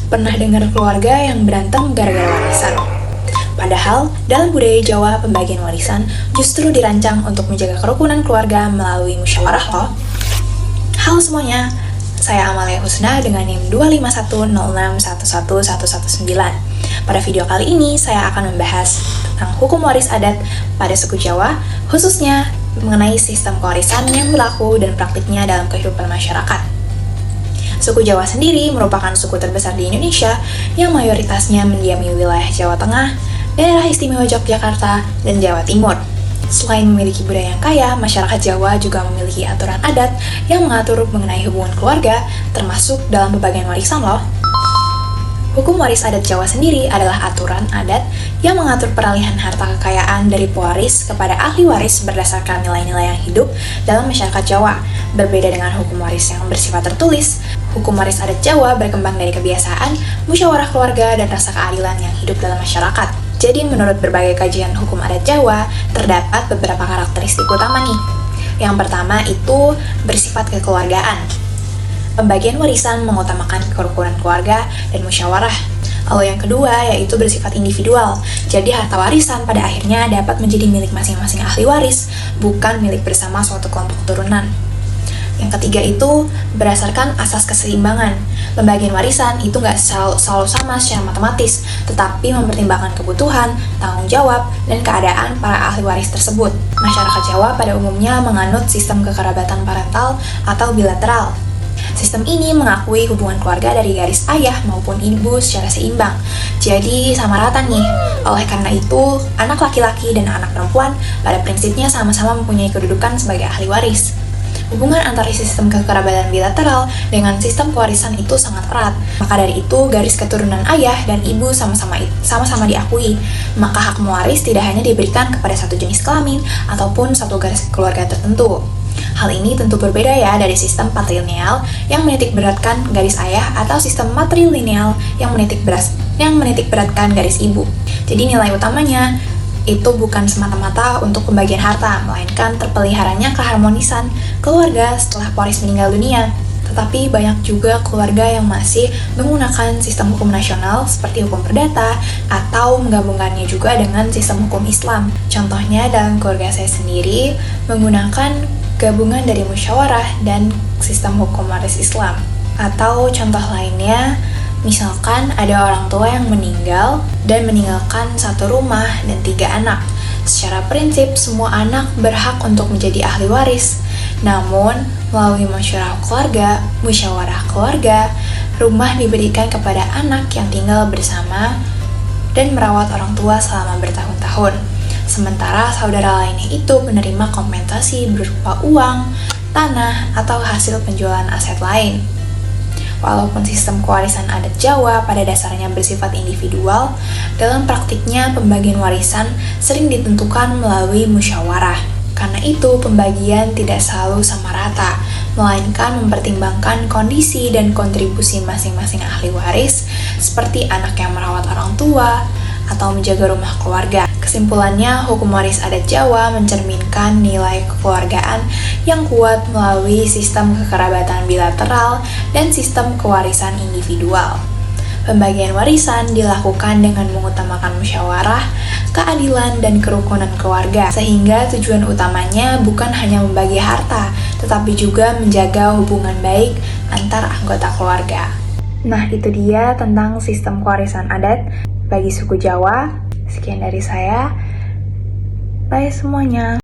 Pernah dengar keluarga yang berantem gara-gara warisan? Padahal, dalam budaya Jawa, pembagian warisan justru dirancang untuk menjaga kerukunan keluarga melalui musyawarah loh. Halo semuanya, saya Amalia Husna dengan NIM 25106111119. Pada video kali ini, saya akan membahas tentang hukum waris adat pada suku Jawa, khususnya mengenai sistem kewarisan yang berlaku dan praktiknya dalam kehidupan masyarakat. Suku Jawa sendiri merupakan suku terbesar di Indonesia yang mayoritasnya mendiami wilayah Jawa Tengah, Daerah Istimewa Yogyakarta, dan Jawa Timur. Selain memiliki budaya yang kaya, masyarakat Jawa juga memiliki aturan adat yang mengatur mengenai hubungan keluarga, termasuk dalam pembagian warisan loh. Hukum waris adat Jawa sendiri adalah aturan adat yang mengatur peralihan harta kekayaan dari pewaris kepada ahli waris berdasarkan nilai-nilai yang hidup dalam masyarakat Jawa. Berbeda dengan hukum waris yang bersifat tertulis, hukum waris adat Jawa berkembang dari kebiasaan, musyawarah keluarga, dan rasa keadilan yang hidup dalam masyarakat. Jadi menurut berbagai kajian hukum adat Jawa, terdapat beberapa karakteristik utama nih. Yang pertama itu bersifat kekeluargaan. Pembagian warisan mengutamakan kerukunan keluarga dan musyawarah. Lalu yang kedua yaitu bersifat individual. Jadi harta warisan pada akhirnya dapat menjadi milik masing-masing ahli waris, bukan milik bersama suatu kelompok keturunan. Yang ketiga itu berdasarkan asas keseimbangan. Pembagian warisan itu nggak selalu sama secara matematis, tetapi mempertimbangkan kebutuhan, tanggung jawab, dan keadaan para ahli waris tersebut. Masyarakat Jawa pada umumnya menganut sistem kekerabatan parental atau bilateral. Sistem ini mengakui hubungan keluarga dari garis ayah maupun ibu secara seimbang, jadi sama rata nih. Oleh karena itu, anak laki-laki dan anak perempuan pada prinsipnya sama-sama mempunyai kedudukan sebagai ahli waris. Hubungan antara sistem kekerabatan bilateral dengan sistem pewarisan itu sangat erat. Maka dari itu, garis keturunan ayah dan ibu sama-sama diakui. Maka hak mewaris tidak hanya diberikan kepada satu jenis kelamin ataupun satu garis keluarga tertentu. Hal ini tentu berbeda ya dari sistem patrilineal yang menitik beratkan garis ayah atau sistem matrilineal yang menitik beratkan garis ibu. Jadi nilai utamanya itu bukan semata-mata untuk pembagian harta, melainkan terpeliharanya keharmonisan keluarga setelah pewaris meninggal dunia. Tetapi banyak juga keluarga yang masih menggunakan sistem hukum nasional seperti hukum perdata atau menggabungkannya juga dengan sistem hukum Islam. Contohnya dalam keluarga saya sendiri menggunakan gabungan dari musyawarah dan sistem hukum waris Islam. Atau contoh lainnya, misalkan ada orang tua yang meninggal dan meninggalkan satu rumah dan 3 anak. Secara prinsip, semua anak berhak untuk menjadi ahli waris. Namun, melalui musyawarah keluarga, rumah diberikan kepada anak yang tinggal bersama dan merawat orang tua selama bertahun-tahun. Sementara saudara lainnya itu menerima kompensasi berupa uang, tanah, atau hasil penjualan aset lain. Walaupun sistem kewarisan adat Jawa pada dasarnya bersifat individual, dalam praktiknya pembagian warisan sering ditentukan melalui musyawarah. Karena itu, pembagian tidak selalu sama rata, melainkan mempertimbangkan kondisi dan kontribusi masing-masing ahli waris, seperti anak yang merawat orang tua, atau menjaga rumah keluarga. Kesimpulannya, hukum waris adat Jawa mencerminkan nilai kekeluargaan yang kuat melalui sistem kekerabatan bilateral dan sistem kewarisan individual. Pembagian warisan dilakukan dengan mengutamakan musyawarah, keadilan, dan kerukunan keluarga, sehingga tujuan utamanya bukan hanya membagi harta, tetapi juga menjaga hubungan baik antar anggota keluarga. Nah, itu dia tentang sistem kewarisan adat bagi suku Jawa. Sekian dari saya. Bye semuanya.